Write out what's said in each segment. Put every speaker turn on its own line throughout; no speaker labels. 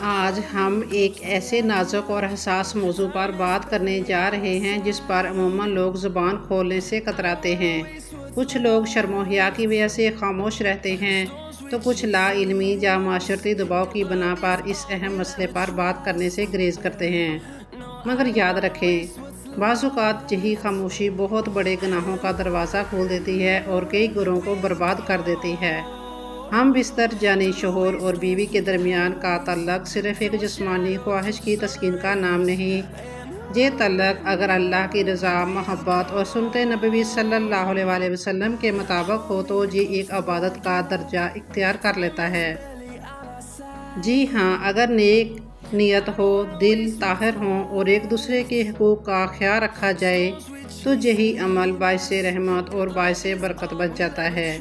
آج ہم ایک ایسے نازک اور حساس موضوع پر بات کرنے جا رہے ہیں جس پر عموماً لوگ زبان کھولنے سے کتراتے ہیں۔ کچھ لوگ شرم و حیا کی وجہ سے خاموش رہتے ہیں تو کچھ لا علمی یا معاشرتی دباؤ کی بنا پر اس اہم مسئلے پر بات کرنے سے گریز کرتے ہیں۔ مگر یاد رکھیں، بعض اوقات یہی خاموشی بہت بڑے گناہوں کا دروازہ کھول دیتی ہے اور کئی گھروں کو برباد کر دیتی ہے۔ ہم بستر یعنی شوہر اور بیوی کے درمیان کا تعلق صرف ایک جسمانی خواہش کی تسکین کا نام نہیں۔ یہ تعلق اگر اللہ کی رضا، محبت اور سنت نبوی صلی اللہ علیہ وسلم کے مطابق ہو تو یہ ایک عبادت کا درجہ اختیار کر لیتا ہے۔ جی ہاں، اگر نیک نیت ہو، دل طاہر ہوں اور ایک دوسرے کے حقوق کا خیال رکھا جائے تو یہی عمل باعث رحمت اور باعث برکت بن جاتا ہے۔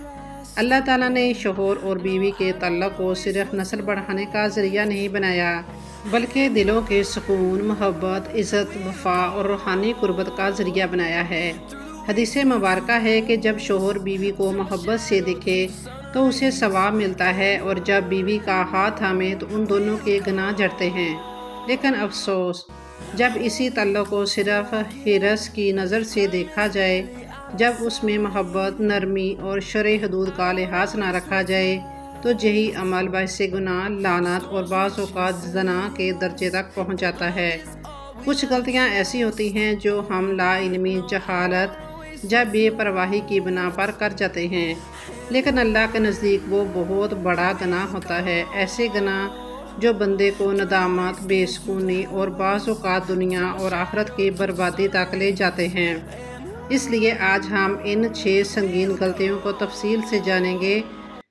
اللہ تعالیٰ نے شوہر اور بیوی کے تعلق کو صرف نسل بڑھانے کا ذریعہ نہیں بنایا بلکہ دلوں کے سکون، محبت، عزت، وفا اور روحانی قربت کا ذریعہ بنایا ہے۔ حدیث مبارکہ ہے کہ جب شوہر بیوی کو محبت سے دیکھے تو اسے ثواب ملتا ہے اور جب بیوی کا ہاتھ تھامے تو ان دونوں کے گناہ جھڑتے ہیں۔ لیکن افسوس، جب اسی تعلق کو صرف حرص کی نظر سے دیکھا جائے، جب اس میں محبت، نرمی اور شرعی حدود کا لحاظ نہ رکھا جائے تو یہی عمل باعث گناہ، لعنت اور بعض اوقات زنا کے درجے تک پہنچ جاتا ہے۔ کچھ غلطیاں ایسی ہوتی ہیں جو ہم لا علمی، جہالت یا بے پرواہی کی بنا پر کر جاتے ہیں، لیکن اللہ کے نزدیک وہ بہت بڑا گناہ ہوتا ہے۔ ایسے گناہ جو بندے کو ندامت، بے سکونی اور بعض اوقات دنیا اور آخرت کی بربادی تک لے جاتے ہیں۔ اس لیے آج ہم ان 6 سنگین غلطیوں کو تفصیل سے جانیں گے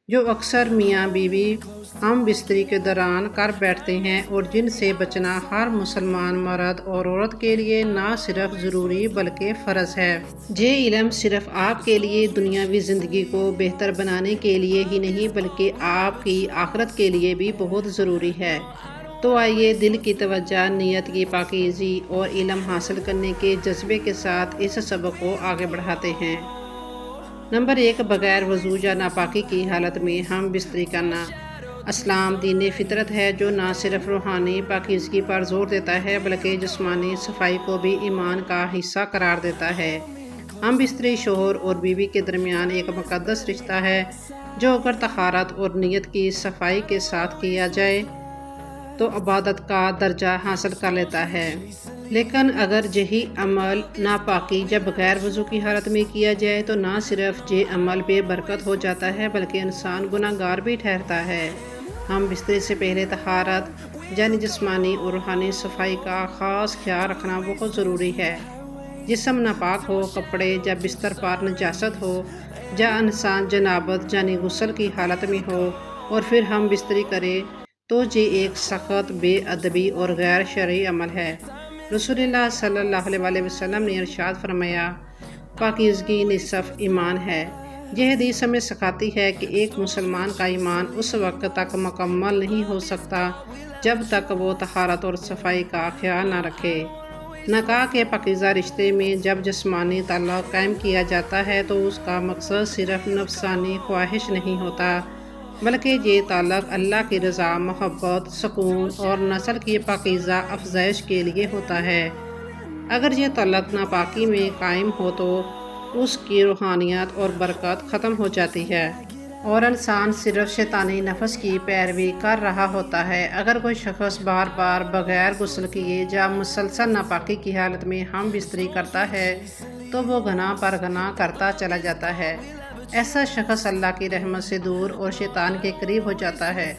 جو اکثر میاں بیوی ہم بستری کے دوران کر بیٹھتے ہیں اور جن سے بچنا ہر مسلمان مرد اور عورت کے لیے نہ صرف ضروری بلکہ فرض ہے۔ یہ علم صرف آپ کے لیے دنیاوی زندگی کو بہتر بنانے کے لیے ہی نہیں بلکہ آپ کی آخرت کے لیے بھی بہت ضروری ہے۔ تو آئیے دل کی توجہ، نیت کی پاکیزگی اور علم حاصل کرنے کے جذبے کے ساتھ اس سبق کو آگے بڑھاتے ہیں۔ نمبر 1، بغیر وضو یا ناپاکی کی حالت میں ہم بستری کرنا۔ اسلام دین فطرت ہے جو نہ صرف روحانی پاکیزگی پر زور دیتا ہے بلکہ جسمانی صفائی کو بھی ایمان کا حصہ قرار دیتا ہے۔ ہم بستری شوہر اور بیوی کے درمیان ایک مقدس رشتہ ہے جو اگر طہارت اور نیت کی صفائی کے ساتھ کیا جائے تو عبادت کا درجہ حاصل کر لیتا ہے۔ لیکن اگر یہی عمل ناپاکی یا بغیر وضو کی حالت میں کیا جائے تو نہ صرف یہ عمل بے برکت ہو جاتا ہے بلکہ انسان گناہ گار بھی ٹھہرتا ہے۔ ہم بستری سے پہلے طہارت یعنی جسمانی اور روحانی صفائی کا خاص خیال رکھنا بہت ضروری ہے۔ جسم ناپاک ہو، کپڑے یا بستر پر نجاست ہو یا انسان جنابت یعنی غسل کی حالت میں ہو اور پھر ہم بستری کریں تو یہ ایک سخت بے ادبی اور غیر شرعی عمل ہے۔ رسول اللہ صلی اللہ علیہ وسلم نے ارشاد فرمایا، پاکیزگی نصف ایمان ہے۔ یہ حدیث ہمیں سکھاتی ہے کہ ایک مسلمان کا ایمان اس وقت تک مکمل نہیں ہو سکتا جب تک وہ طہارت اور صفائی کا خیال نہ رکھے۔ نکاح کے پاکیزہ رشتے میں جب جسمانی تعلق قائم کیا جاتا ہے تو اس کا مقصد صرف نفسانی خواہش نہیں ہوتا بلکہ یہ تعلق اللہ کی رضا، محبت، سکون اور نسل کی پاکیزہ افزائش کے لیے ہوتا ہے۔ اگر یہ تعلق ناپاکی میں قائم ہو تو اس کی روحانیت اور برکت ختم ہو جاتی ہے اور انسان صرف شیطانی نفس کی پیروی کر رہا ہوتا ہے۔ اگر کوئی شخص بار بار بغیر غسل کیے یا مسلسل ناپاکی کی حالت میں ہم بستری کرتا ہے تو وہ گناہ پر گناہ کرتا چلا جاتا ہے۔ ایسا شخص اللہ کی رحمت سے دور اور شیطان کے قریب ہو جاتا ہے،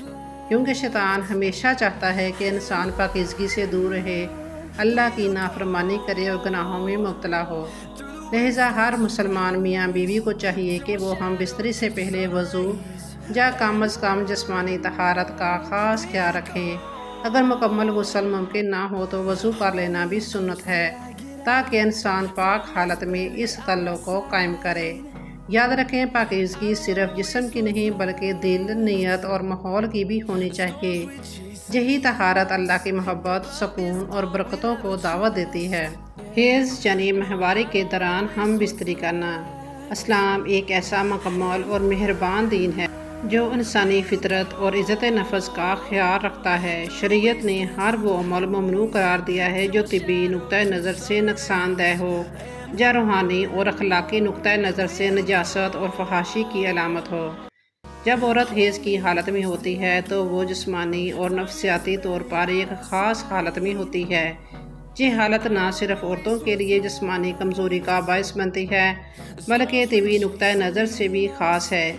کیونکہ شیطان ہمیشہ چاہتا ہے کہ انسان پاکیزگی سے دور رہے، اللہ کی نافرمانی کرے اور گناہوں میں مبتلا ہو۔ لہٰذا ہر مسلمان میاں بیوی کو چاہیے کہ وہ ہم بستری سے پہلے وضو یا کم از کم جسمانی طہارت کا خاص خیال رکھیں۔ اگر مکمل غسل ممکن نہ ہو تو وضو کر لینا بھی سنت ہے تاکہ انسان پاک حالت میں اس تعلق کو قائم کرے۔ یاد رکھیں، پاکیزگی صرف جسم کی نہیں بلکہ دل، نیت اور ماحول کی بھی ہونی چاہیے۔ یہی طہارت اللہ کی محبت، سکون اور برکتوں کو دعوت دیتی ہے۔ حیض یعنی ماہواری کے دوران ہم بستری کرنا۔ اسلام ایک ایسا مکمل اور مہربان دین ہے جو انسانی فطرت اور عزت نفس کا خیال رکھتا ہے۔ شریعت نے ہر وہ عمل ممنوع قرار دیا ہے جو طبی نقطۂ نظر سے نقصان دہ ہو یا روحانی اور اخلاقی نقطۂ نظر سے نجاست اور فحاشی کی علامت ہو۔ جب عورت حیض کی حالت میں ہوتی ہے تو وہ جسمانی اور نفسیاتی طور پر ایک خاص حالت میں ہوتی ہے۔ یہ حالت نہ صرف عورتوں کے لیے جسمانی کمزوری کا باعث بنتی ہے بلکہ طبی نقطۂ نظر سے بھی خاص ہے۔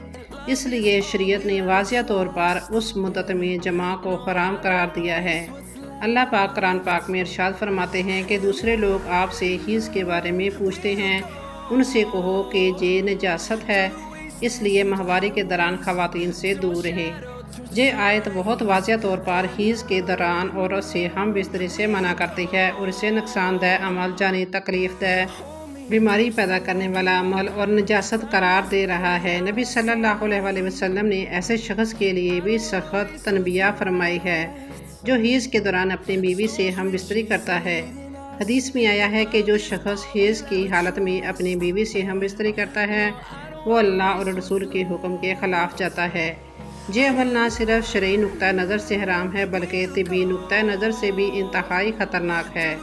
اس لیے شریعت نے واضح طور پر اس مدت میں جماع کو حرام قرار دیا ہے۔ اللہ پاک قرآن پاک میں ارشاد فرماتے ہیں کہ دوسرے لوگ آپ سے حیض کے بارے میں پوچھتے ہیں، ان سے کہو کہ یہ نجاست ہے، اس لیے ماہواری کے دوران خواتین سے دور رہے۔ یہ آیت بہت واضح طور پر حیض کے دوران عورت سے ہم بستری سے منع کرتی ہے اور اسے نقصان دہ عمل یعنی تکلیف دہ، بیماری پیدا کرنے والا عمل اور نجاست قرار دے رہا ہے۔ نبی صلی اللہ علیہ وسلم نے ایسے شخص کے لیے بھی سخت تنبیہ فرمائی ہے جو حیض کے دوران اپنی بیوی سے ہم بستری کرتا ہے۔ حدیث میں آیا ہے کہ جو شخص حیض کی حالت میں اپنی بیوی سے ہم بستری کرتا ہے وہ اللہ اور رسول کے حکم کے خلاف جاتا ہے۔ یہ عمل نہ صرف شرعی نقطۂ نظر سے حرام ہے بلکہ طبی نقطۂ نظر سے بھی انتہائی خطرناک ہے۔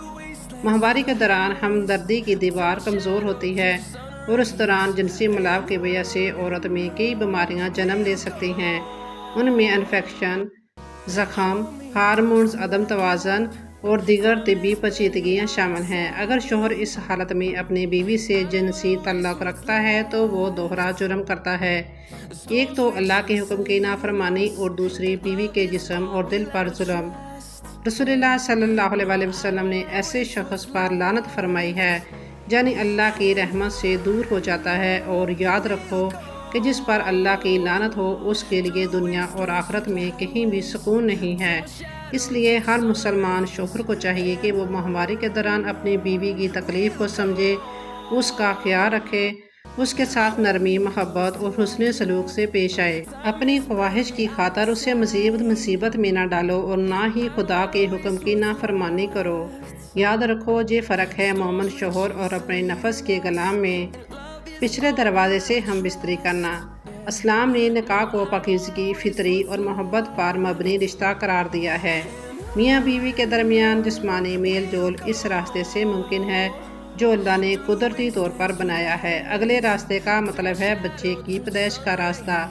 ماہواری کے دوران ہمدردی کی دیوار کمزور ہوتی ہے اور اس دوران جنسی ملاپ کی وجہ سے عورت میں کئی بیماریاں جنم لے سکتی ہیں۔ ان میں انفیکشن، زخم، ہارمونز عدم توازن اور دیگر طبی پیچیدگیاں شامل ہیں۔ اگر شوہر اس حالت میں اپنی بیوی سے جنسی تعلق رکھتا ہے تو وہ دوہرا جرم کرتا ہے، ایک تو اللہ کے حکم کی نافرمانی اور دوسری بیوی کے جسم اور دل پر ظلم۔ رسول اللہ صلی اللہ علیہ وسلم نے ایسے شخص پر لعنت فرمائی ہے یعنی اللہ کی رحمت سے دور ہو جاتا ہے، اور یاد رکھو کہ جس پر اللہ کی لعنت ہو اس کے لیے دنیا اور آخرت میں کہیں بھی سکون نہیں ہے۔ اس لیے ہر مسلمان شوہر کو چاہیے کہ وہ ماہواری کے دوران اپنی بیوی کی تکلیف کو سمجھے، اس کا خیال رکھے، اس کے ساتھ نرمی، محبت اور حسن سلوک سے پیش آئے۔ اپنی خواہش کی خاطر اسے مزید مصیبت میں نہ ڈالو اور نہ ہی خدا کے حکم کی نافرمانی کرو۔ یاد رکھو یہ فرق ہے مومن شوہر اور اپنے نفس کے غلام میں پچھلے دروازے سے ہم بستری کرنا۔ اسلام نے نکاح کو پاکیزگی، فطری اور محبت پر مبنی رشتہ قرار دیا ہے۔ میاں بیوی کے درمیان جسمانی میل جول اس راستے سے ممکن ہے جو اللہ نے قدرتی طور پر بنایا ہے۔ اگلے راستے کا مطلب ہے بچے کی پیدائش کا راستہ۔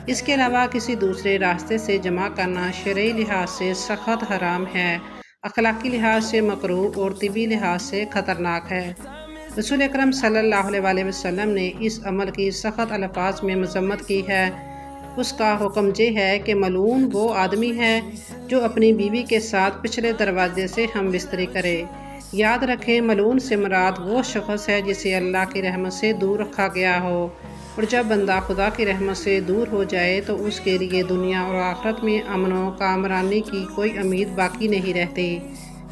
اس کے علاوہ کسی دوسرے راستے سے جمع کرنا شرعی لحاظ سے سخت حرام ہے، اخلاقی لحاظ سے مکروہ اور طبی لحاظ سے خطرناک ہے۔ رسول اکرم صلی اللہ علیہ وسلم نے اس عمل کی سخت الفاظ میں مذمت کی ہے۔ اس کا حکم یہ ہے کہ ملعون وہ آدمی ہے جو اپنی بیوی کے ساتھ پچھلے دروازے سے ہم بستری کرے۔ یاد رکھیں ملعون سے مراد وہ شخص ہے جسے اللہ کی رحمت سے دور رکھا گیا ہو، اور جب بندہ خدا کی رحمت سے دور ہو جائے تو اس کے لیے دنیا اور آخرت میں امن و کامرانی کی کوئی امید باقی نہیں رہتی۔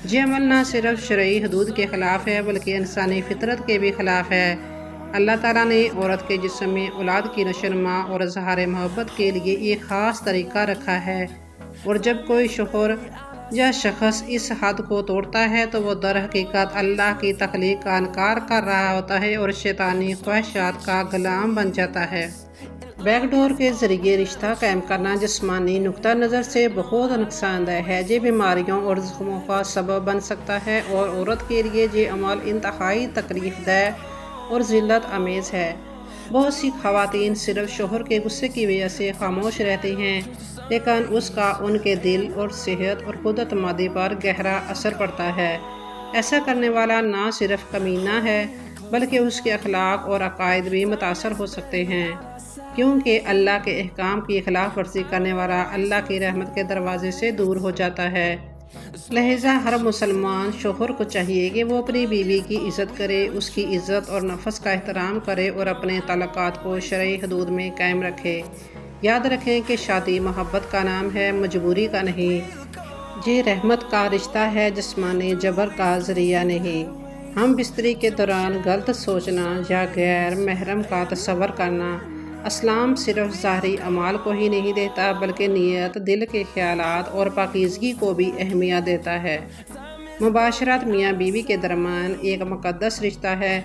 یہ عمل نہ صرف شرعی حدود کے خلاف ہے بلکہ انسانی فطرت کے بھی خلاف ہے۔ اللہ تعالیٰ نے عورت کے جسم میں اولاد کی نشوونما اور اظہار محبت کے لیے ایک خاص طریقہ رکھا ہے، اور جب کوئی شوہر یا شخص اس حد کو توڑتا ہے تو وہ در حقیقت اللہ کی تخلیق کا انکار کر رہا ہوتا ہے اور شیطانی خواہشات کا غلام بن جاتا ہے۔ بیک ڈور کے ذریعے رشتہ قائم کرنا جسمانی نقطہ نظر سے بہت نقصان دہ ہے۔ یہ بیماریوں اور زخموں کا سبب بن سکتا ہے اور عورت کے لیے یہ عمل انتہائی تکلیف دہ اور ذلت آمیز ہے۔ بہت سی خواتین صرف شوہر کے غصے کی وجہ سے خاموش رہتی ہیں، لیکن اس کا ان کے دل اور صحت اور خود اعتمادی پر گہرا اثر پڑتا ہے۔ ایسا کرنے والا نہ صرف کمینہ ہے بلکہ اس کے اخلاق اور عقائد بھی متاثر ہو سکتے ہیں، کیونکہ اللہ کے احکام کی خلاف ورزی کرنے والا اللہ کی رحمت کے دروازے سے دور ہو جاتا ہے۔ لہٰذا ہر مسلمان شوہر کو چاہیے کہ وہ اپنی بیوی کی عزت کرے، اس کی عزت اور نفس کا احترام کرے اور اپنے تعلقات کو شرعی حدود میں قائم رکھے۔ یاد رکھیں کہ شادی محبت کا نام ہے، مجبوری کا نہیں۔ یہ رحمت کا رشتہ ہے، جسمانی جبر کا ذریعہ نہیں۔ ہم بستری کے دوران غلط سوچنا یا غیر محرم کا تصور کرنا اسلام صرف ظاہری اعمال کو ہی نہیں دیتا بلکہ نیت، دل کے خیالات اور پاکیزگی کو بھی اہمیت دیتا ہے۔ مباشرت میاں بیوی کے درمیان ایک مقدس رشتہ ہے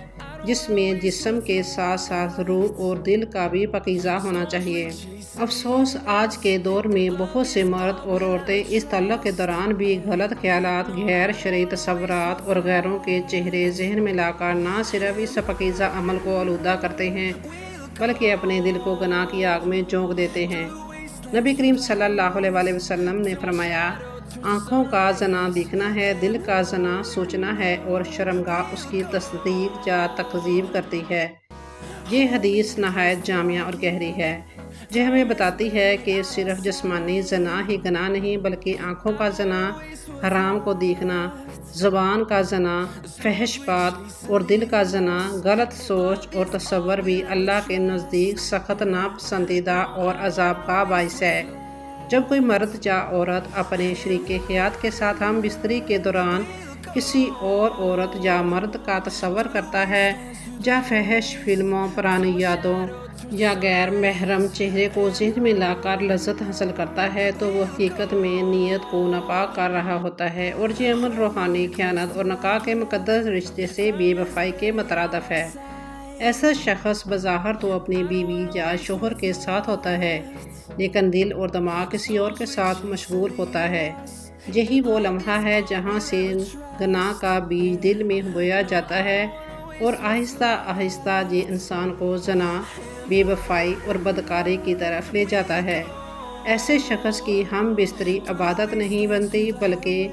جس میں جسم کے ساتھ ساتھ روح اور دل کا بھی پاکیزہ ہونا چاہیے۔ افسوس آج کے دور میں بہت سے مرد اور عورتیں اس تعلق کے دوران بھی غلط خیالات، غیر شرعی تصورات اور غیروں کے چہرے ذہن میں لا کر نہ صرف اس پاکیزہ عمل کو آلودہ کرتے ہیں بلکہ اپنے دل کو گناہ کی آگ میں جھونک دیتے ہیں۔ نبی کریم صلی اللہ علیہ وسلم نے فرمایا، آنکھوں کا زنا دیکھنا ہے، دل کا زنا سوچنا ہے اور شرمگاہ اس کی تصدیق یا تکذیب کرتی ہے۔ یہ حدیث نہایت جامع اور گہری ہے، جو ہمیں بتاتی ہے کہ صرف جسمانی زنا ہی گناہ نہیں بلکہ آنکھوں کا زنا، حرام کو دیکھنا، زبان کا زنا، فحش بات اور دل کا زنا، غلط سوچ اور تصور بھی اللہ کے نزدیک سخت ناپسندیدہ اور عذاب کا باعث ہے۔ جب کوئی مرد یا عورت اپنے شریک حیات کے ساتھ ہم بستری کے دوران کسی اور عورت یا مرد کا تصور کرتا ہے یا فحش فلموں، پرانی یادوں یا غیر محرم چہرے کو ذہن میں لا کر لذت حاصل کرتا ہے تو وہ حقیقت میں نیت کو ناپاک کر رہا ہوتا ہے، اور یہ عمل روحانی خیانت اور نکاح کے مقدس رشتے سے بے وفائی کے مترادف ہے۔ ایسا شخص بظاہر تو اپنی بیوی یا شوہر کے ساتھ ہوتا ہے لیکن دل اور دماغ کسی اور کے ساتھ مشغول ہوتا ہے۔ یہی وہ لمحہ ہے جہاں سے گناہ کا بیج دل میں بویا جاتا ہے اور آہستہ آہستہ یہ انسان کو زنا، بے وفائی اور بدکاری کی طرف لے جاتا ہے۔ ایسے شخص کی ہم بستری عبادت نہیں بنتی بلکہ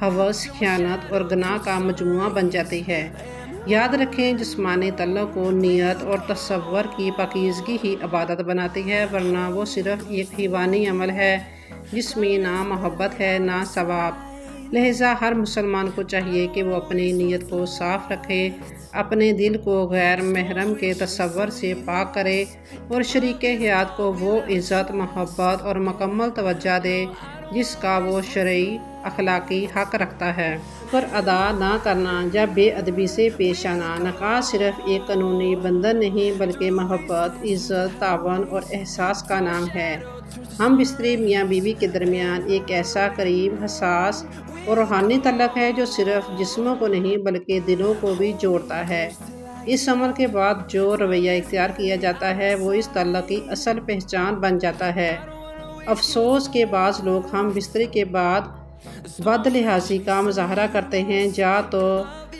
ہوس، خیانت اور گناہ کا مجموعہ بن جاتی ہے۔ یاد رکھیں، جسمانی تعلق کو نیت اور تصور کی پاکیزگی ہی عبادت بناتی ہے، ورنہ وہ صرف ایک حیوانی عمل ہے جس میں نہ محبت ہے نہ ثواب۔ لہٰذا ہر مسلمان کو چاہیے کہ وہ اپنی نیت کو صاف رکھے، اپنے دل کو غیر محرم کے تصور سے پاک کرے اور شریک حیات کو وہ عزت، محبت اور مکمل توجہ دے جس کا وہ شرعی اخلاقی حق رکھتا ہے۔ شکر ادا نہ کرنا یا بے ادبی سے پیش آنا۔ نکاح صرف ایک قانونی بندھن نہیں بلکہ محبت، عزت، تعاون اور احساس کا نام ہے۔ ہم بستری میاں بیوی کے درمیان ایک ایسا قریب، حساس اور روحانی تعلق ہے جو صرف جسموں کو نہیں بلکہ دلوں کو بھی جوڑتا ہے۔ اس عمل کے بعد جو رویہ اختیار کیا جاتا ہے وہ اس تعلق کی اصل پہچان بن جاتا ہے۔ افسوس کہ بعض لوگ ہم بستری کے بعد بد لحاظی کا مظاہرہ کرتے ہیں، یا تو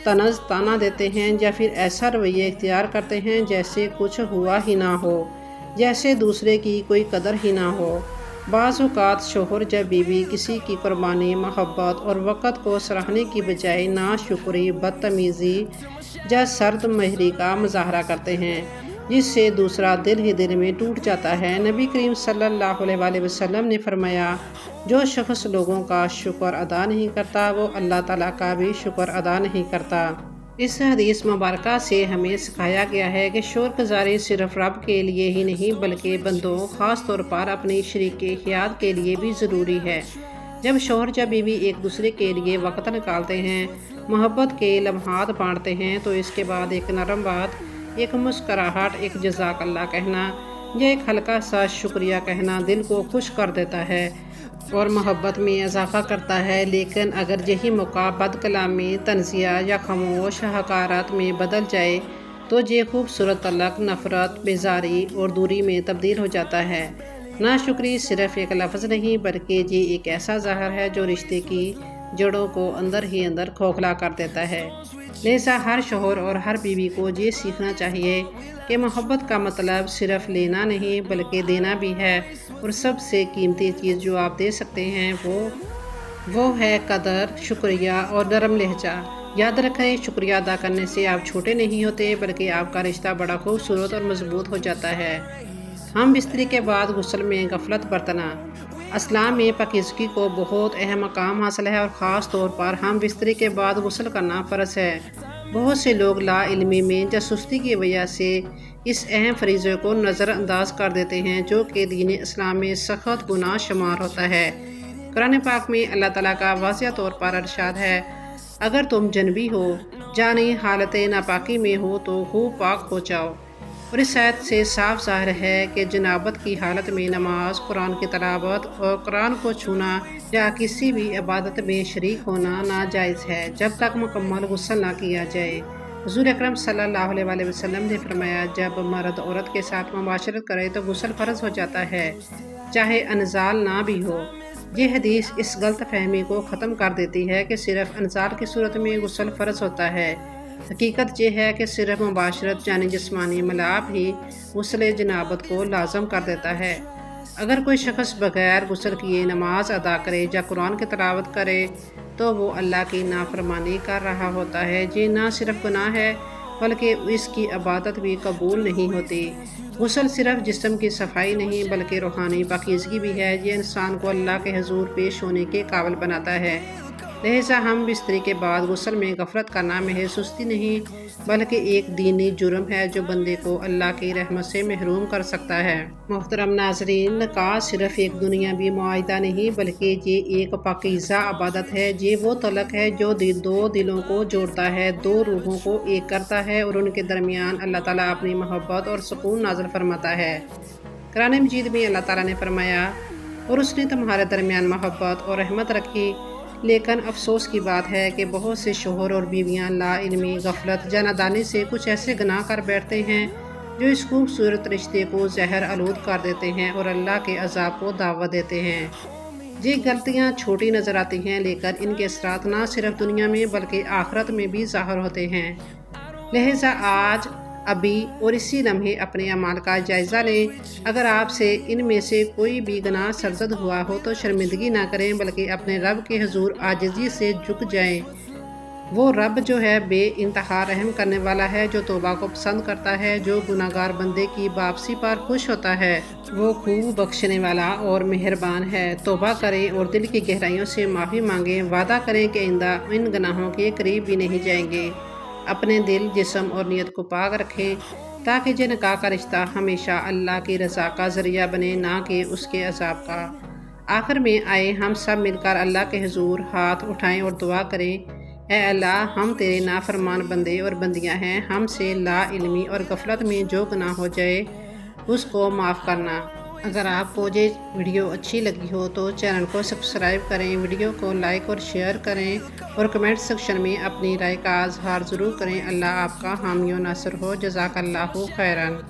طنز طعنہ دیتے ہیں یا پھر ایسا رویہ اختیار کرتے ہیں جیسے کچھ ہوا ہی نہ ہو، جیسے دوسرے کی کوئی قدر ہی نہ ہو۔ بعض اوقات شوہر یا بیوی کسی کی قربانی، محبت اور وقت کو سراہنے کی بجائے ناشکری، بدتمیزی یا سرد مہری کا مظاہرہ کرتے ہیں، جس سے دوسرا دل ہی دل میں ٹوٹ جاتا ہے۔ نبی کریم صلی اللہ علیہ وسلم نے فرمایا، جو شخص لوگوں کا شکر ادا نہیں کرتا وہ اللہ تعالیٰ کا بھی شکر ادا نہیں کرتا۔ اس حدیث مبارکہ سے ہمیں سکھایا گیا ہے کہ شکر گزاری صرف رب کے لیے ہی نہیں بلکہ بندوں، خاص طور پر اپنی شریک حیات کے لیے بھی ضروری ہے۔ جب شوہر یا بیوی ایک دوسرے کے لیے وقت نکالتے ہیں، محبت کے لمحات بانٹتے ہیں، تو اس کے بعد ایک نرم بات، ایک مسکراہٹ، ایک جزاک اللہ کہنا یا ایک ہلکا سا شکریہ کہنا دل کو خوش کر دیتا ہے اور محبت میں اضافہ کرتا ہے۔ لیکن اگر یہی موقع بد کلامی، تنزیہ یا خاموش حقارت میں بدل جائے تو یہ خوبصورت تعلق نفرت، بیزاری اور دوری میں تبدیل ہو جاتا ہے۔ ناشکری صرف ایک لفظ نہیں بلکہ یہ ایک ایسا زہر ہے جو رشتے کی جڑوں کو اندر ہی اندر کھوکھلا کر دیتا ہے۔ لہٰذا ہر شوہر اور ہر بیوی کو یہ سیکھنا چاہیے کہ محبت کا مطلب صرف لینا نہیں بلکہ دینا بھی ہے، اور سب سے قیمتی چیز جو آپ دے سکتے ہیں وہ ہے قدر، شکریہ اور نرم لہجہ۔ یاد رکھیں، شکریہ ادا کرنے سے آپ چھوٹے نہیں ہوتے بلکہ آپ کا رشتہ بڑا خوبصورت اور مضبوط ہو جاتا ہے۔ ہم بستری کے بعد غسل میں غفلت برتنا۔ اسلام میں پاکیزگی کو بہت اہم مقام حاصل ہے اور خاص طور پر ہم بستری کے بعد غسل کرنا فرض ہے۔ بہت سے لوگ لا علمی میں یا سستی کی وجہ سے اس اہم فریضے کو نظر انداز کر دیتے ہیں جو کہ دین اسلام میں سخت گناہ شمار ہوتا ہے۔ قرآن پاک میں اللہ تعالیٰ کا واضح طور پر ارشاد ہے، اگر تم جنبی ہو یعنی حالت ناپاکی میں ہو تو خوب پاک ہو جاؤ۔ اور اس آیت سے صاف ظاہر ہے کہ جنابت کی حالت میں نماز، قرآن کی تلاوت اور قرآن کو چھونا یا کسی بھی عبادت میں شریک ہونا ناجائز ہے جب تک مکمل غسل نہ کیا جائے۔ حضور اکرم صلی اللہ علیہ وسلم نے فرمایا، جب مرد عورت کے ساتھ مباشرت کرے تو غسل فرض ہو جاتا ہے، چاہے انزال نہ بھی ہو۔ یہ حدیث اس غلط فہمی کو ختم کر دیتی ہے کہ صرف انزال کی صورت میں غسل فرض ہوتا ہے۔ حقیقت یہ ہے کہ صرف مباشرت یعنی جسمانی ملاپ ہی غسل جنابت کو لازم کر دیتا ہے۔ اگر کوئی شخص بغیر غسل کیے نماز ادا کرے یا قرآن کی تلاوت کرے تو وہ اللہ کی نافرمانی کر رہا ہوتا ہے۔ یہ نہ صرف گناہ ہے بلکہ اس کی عبادت بھی قبول نہیں ہوتی۔ غسل صرف جسم کی صفائی نہیں بلکہ روحانی پاکیزگی بھی ہے۔ یہ انسان کو اللہ کے حضور پیش ہونے کے قابل بناتا ہے۔ لہٰذا ہم بستری کے بعد غسل میں غفلت کرنا محض سستی نہیں بلکہ ایک دینی جرم ہے جو بندے کو اللہ کی رحمت سے محروم کر سکتا ہے۔ محترم ناظرین، نکاح صرف ایک دنیاوی معاہدہ نہیں بلکہ یہ ایک پاکیزہ عبادت ہے۔ یہ وہ تعلق ہے جو دو دلوں کو جوڑتا ہے، دو روحوں کو ایک کرتا ہے اور ان کے درمیان اللہ تعالیٰ اپنی محبت اور سکون نازل فرماتا ہے۔ قرآن مجید میں اللہ تعالیٰ نے فرمایا، اور اس نے تمہارے درمیان محبت اور رحمت رکھی۔ لیکن افسوس کی بات ہے کہ بہت سے شوہر اور بیویاں لا علمی، غفلت یا نادانی سے کچھ ایسے گناہ کر بیٹھتے ہیں جو اس خوبصورت رشتے کو زہر آلود کر دیتے ہیں اور اللہ کے عذاب کو دعوت دیتے ہیں۔ یہ غلطیاں چھوٹی نظر آتی ہیں لیکن ان کے اثرات نہ صرف دنیا میں بلکہ آخرت میں بھی ظاہر ہوتے ہیں۔ لہٰذا آج ابھی اور اسی لمحے اپنے اعمال کا جائزہ لیں۔ اگر آپ سے ان میں سے کوئی بھی گناہ سرزد ہوا ہو تو شرمندگی نہ کریں بلکہ اپنے رب کے حضور عاجزی سے جھک جائیں۔ وہ رب جو ہے بے انتہا رحم کرنے والا ہے، جو توبہ کو پسند کرتا ہے، جو گناہگار بندے کی واپسی پر خوش ہوتا ہے۔ وہ خوب بخشنے والا اور مہربان ہے۔ توبہ کریں اور دل کی گہرائیوں سے معافی مانگیں۔ وعدہ کریں کہ آئندہ ان گناہوں کے قریب بھی نہیں جائیں گے۔ اپنے دل، جسم اور نیت کو پاک رکھیں تاکہ یہ نکاح کا رشتہ ہمیشہ اللہ کی رضا کا ذریعہ بنے، نہ کہ اس کے عذاب کا۔ آخر میں آئے ہم سب مل کر اللہ کے حضور ہاتھ اٹھائیں اور دعا کریں، اے اللہ، ہم تیرے نافرمان بندے اور بندیاں ہیں، ہم سے لا علمی اور غفلت میں جو گناہ ہو جائے اس کو معاف کرنا۔ اگر آپ کو یہ ویڈیو اچھی لگی ہو تو چینل کو سبسکرائب کریں، ویڈیو کو لائک اور شیئر کریں اور کمنٹ سیکشن میں اپنی رائے کا اظہار ضرور کریں۔ اللہ آپ کا حامی و ناصر ہو۔ جزاک اللہ خیراً۔